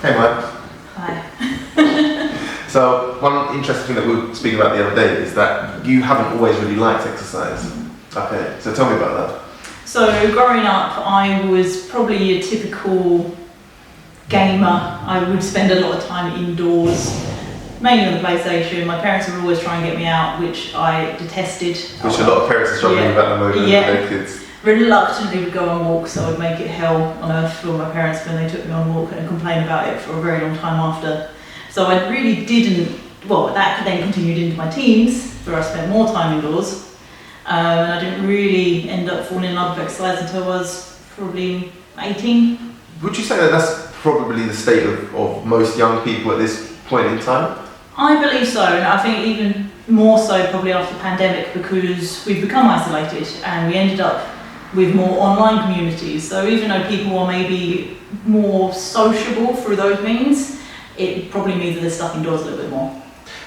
Hey Mike. Hi. So one interesting thing that we were speaking about the other day is that you haven't always really liked exercise. Okay, so tell me about that. So growing up, I was probably a typical gamer. I would spend a lot of time indoors, mainly on the PlayStation. My parents would always try and get me out, which I detested. Which a lot of parents are struggling with at the moment with their kids. Reluctantly would go on walks, so I would make it hell on earth for my parents when they took me on a walk and complain about it for a very long time after. So I really didn't, well, that then continued into my teens, where I spent more time indoors. And I didn't really end up falling in love with exercise until I was probably 18. Would you say that that's probably the state of most young people at this point in time? I believe so, and I think even more so probably after the pandemic, because we've become isolated and we ended up with more online communities. So even though people are maybe more sociable through those means, it probably means that they're stuck indoors a little bit more.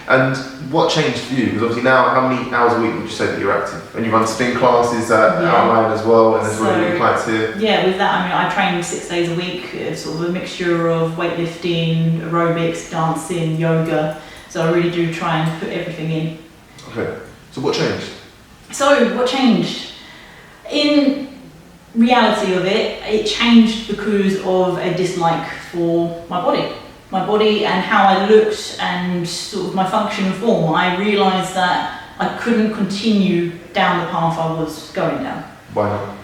And what changed for you? Because obviously now, how many hours a week would you say that you're active? And you run spin classes online as well, and there's really good clients here. Yeah, with that, I mean, I train 6 days a week, sort of a mixture of weightlifting, aerobics, dancing, yoga. So I really do try and put everything in. Okay, so what changed? So what changed? In reality of it, it changed because of a dislike for my body and how I looked and sort of my function and form. I realised that I couldn't continue down the path I was going down. Why not?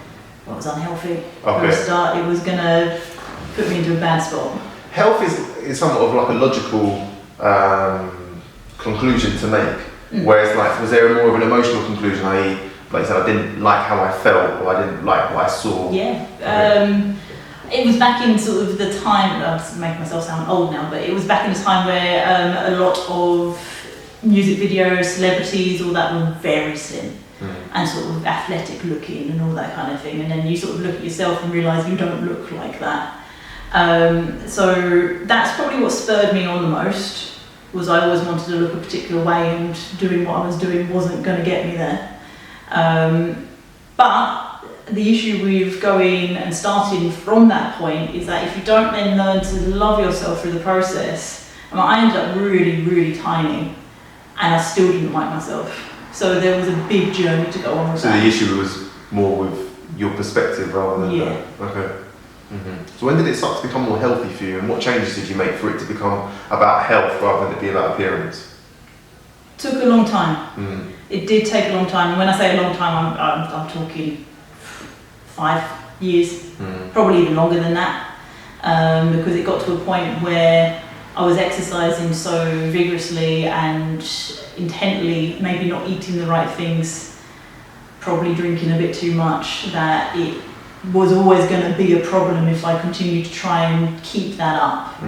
Well, it was unhealthy. Okay. From the start, it was going to put me into a bad spot. Health is somewhat of like a logical conclusion to make, whereas like, was there more of an emotional conclusion, i.e., like you said, I didn't like how I felt, or I didn't like what I saw? Yeah. It was back in sort of the time, I'm making myself sound old now, but it was back in the time where a lot of music videos, celebrities, all that were very slim and sort of athletic looking and all that kind of thing. And then you sort of look at yourself and realise you don't look like that. So that's probably what spurred me on the most, was I always wanted to look a particular way, and doing what I was doing wasn't going to get me there. But the issue with going and starting from that point is that if you don't then learn to love yourself through the process, I ended up really, really tiny, and I still didn't like myself. So there was a big journey to go on with that. So the issue was more with your perspective rather than that? Okay. So when did it start to become more healthy for you, and what changes did you make for it to become about health rather than it be about appearance? Took a long time. It did take a long time, and when I say a long time, I'm talking 5 years, probably even longer than that, because it got to a point where I was exercising so vigorously and intently, maybe not eating the right things, probably drinking a bit too much, that it was always going to be a problem if I continued to try and keep that up.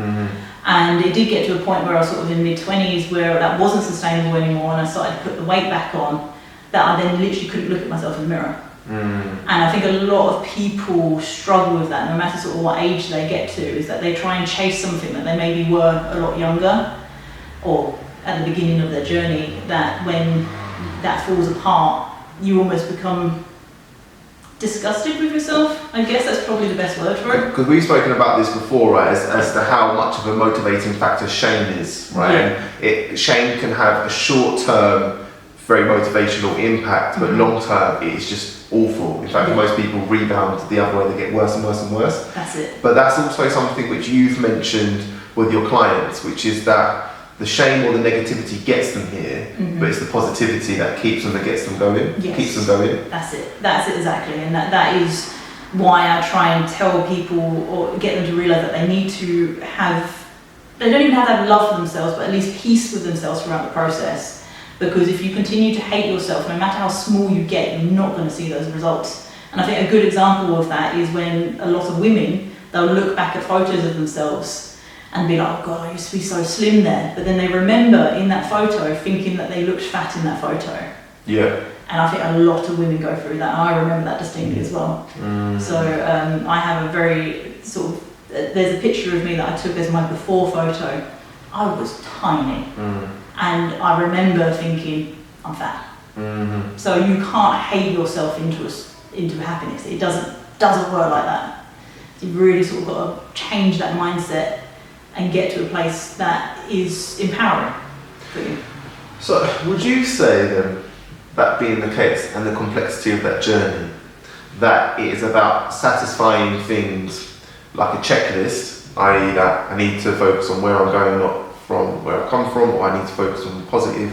And it did get to a point where I was sort of in mid-20s where that wasn't sustainable anymore, and I started to put the weight back on, that I then literally couldn't look at myself in the mirror. And I think a lot of people struggle with that, no matter sort of what age they get to, is that they try and chase something that they maybe were a lot younger, or at the beginning of their journey, that when that falls apart, you almost become disgusted with yourself. I guess that's probably the best word for it. Because we've spoken about this before, right, as to how much of a motivating factor shame is, right? And shame can have a short-term, very motivational impact, but long-term it's just awful. In fact, most people rebound the other way, they get worse and worse and worse. That's it. But that's also something which you've mentioned with your clients, which is that the shame or the negativity gets them here, but it's the positivity that keeps them, that gets them going, keeps them going. That's it exactly, and that is why I try and tell people, or get them to realise that they need to have, they don't even have to have love for themselves, but at least peace with themselves throughout the process. Because if you continue to hate yourself, no matter how small you get, you're not going to see those results. And I think a good example of that is when a lot of women, they'll look back at photos of themselves and be like, oh God, I used to be so slim there. But then they remember in that photo thinking that they looked fat in that photo. Yeah. And I think a lot of women go through that. And I remember that distinctly as well. So I have a very sort of, there's a picture of me that I took as my before photo. I was tiny. And I remember thinking, I'm fat. So you can't hate yourself into happiness. It doesn't work like that. You really sort of got to change that mindset and get to a place that is empowering for you. So would you say then, that being the case and the complexity of that journey, that it is about satisfying things like a checklist, i.e. that I need to focus on where I'm going, not from where I've come from, or I need to focus on positive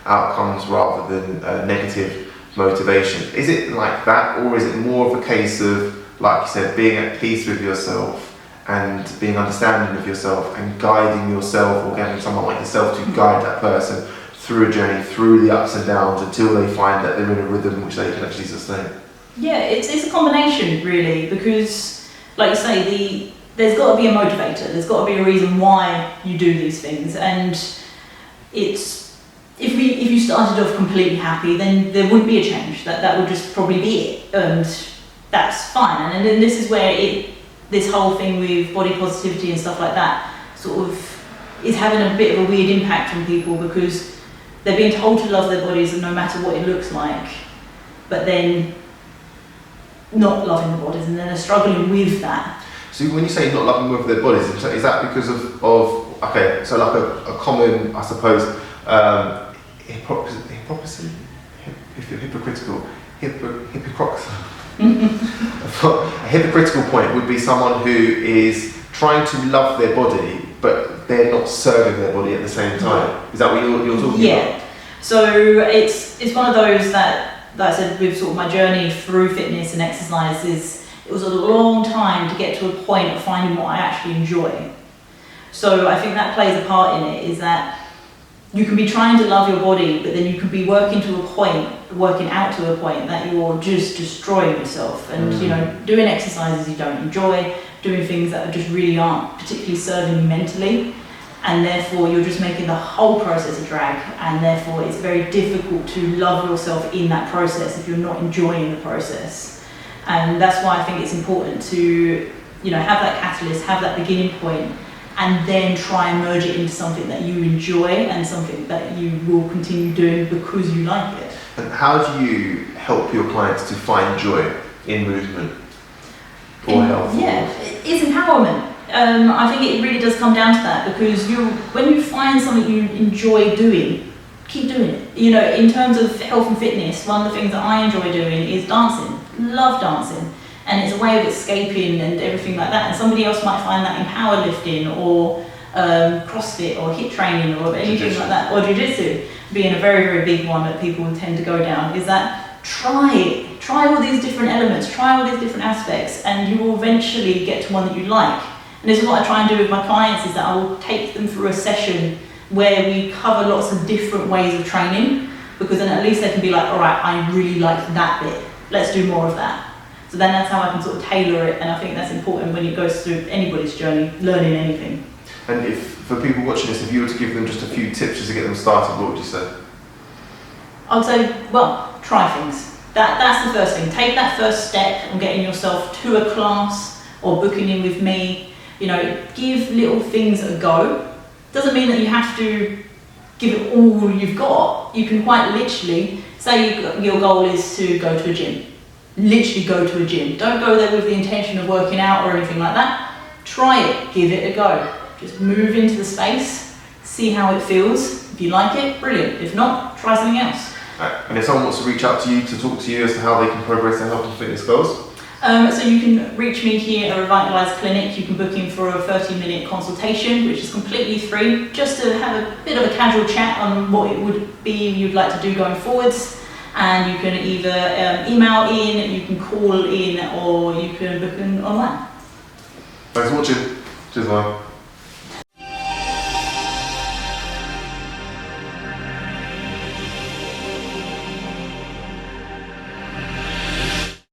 outcomes rather than negative motivation? Is it like that, or is it more of a case of, like you said, being at peace with yourself and being understanding of yourself and guiding yourself, or getting someone like yourself to guide that person through a journey, through the ups and downs, until they find that they're in a rhythm which they can actually sustain? Yeah, it's a combination really, because like you say, there's got to be a motivator, there's got to be a reason why you do these things, and it's, if you started off completely happy, then there wouldn't be a change, that would just probably be it, and that's fine. And then this is where this whole thing with body positivity and stuff like that sort of is having a bit of a weird impact on people, because they're being told to love their bodies and no matter what it looks like, but then not loving the bodies, and then they're struggling with that. So when you say not loving with their bodies, is that because of okay, so like a common, I suppose, hypocrisy, a hypocritical point would be someone who is trying to love their body, but they're not serving their body at the same time. Is that what you're talking about? Yeah. So it's one of those that I said, with sort of my journey through fitness and exercise, it was a long time to get to a point of finding what I actually enjoy. So I think that plays a part in it, is that you can be trying to love your body, but then you can be working out to a point that you're just destroying yourself, and you know, doing exercises you don't enjoy, doing things that just really aren't particularly serving you mentally, and therefore you're just making the whole process a drag, and therefore it's very difficult to love yourself in that process if you're not enjoying the process. And that's why I think it's important to, you know, have that catalyst, have that beginning point, and then try and merge it into something that you enjoy and something that you will continue doing because you like it. And how do you help your clients to find joy in movement or health? Yeah, it's empowerment. I think it really does come down to that, because when you find something you enjoy doing, keep doing it. You know, in terms of health and fitness, one of the things that I enjoy doing is dancing. Love dancing. And it's a way of escaping and everything like that. And somebody else might find that in powerlifting or CrossFit or HIIT training or anything like that, or jiu-jitsu being a very, very big one that people tend to go down, is that try it. Try all these different elements, try all these different aspects, and you will eventually get to one that you like. And this is what I try and do with my clients, is that I will take them through a session where we cover lots of different ways of training, because then at least they can be like, all right, I really like that bit, let's do more of that. So then that's how I can sort of tailor it, and I think that's important when it goes through anybody's journey, learning anything. And if, for people watching this, if you were to give them just a few tips just to get them started, what would you say? I'd say, well, try things. That's the first thing. Take that first step on getting yourself to a class or booking in with me. You know, give little things a go. Doesn't mean that you have to give it all you've got. You can quite literally, say your goal is to go to a gym. Literally go to a gym. Don't go there with the intention of working out or anything like that. Try it, give it a go. Just move into the space, see how it feels. If you like it, brilliant. If not, try something else. And if someone wants to reach out to you to talk to you as to how they can progress their health and fitness goals? So you can reach me here at Revitalize Clinic. You can book in for a 30-minute consultation, which is completely free, just to have a bit of a casual chat on what it would be you'd like to do going forwards. And you can either email in, you can call in, or you can book in online. Thanks for watching. Cheers, man.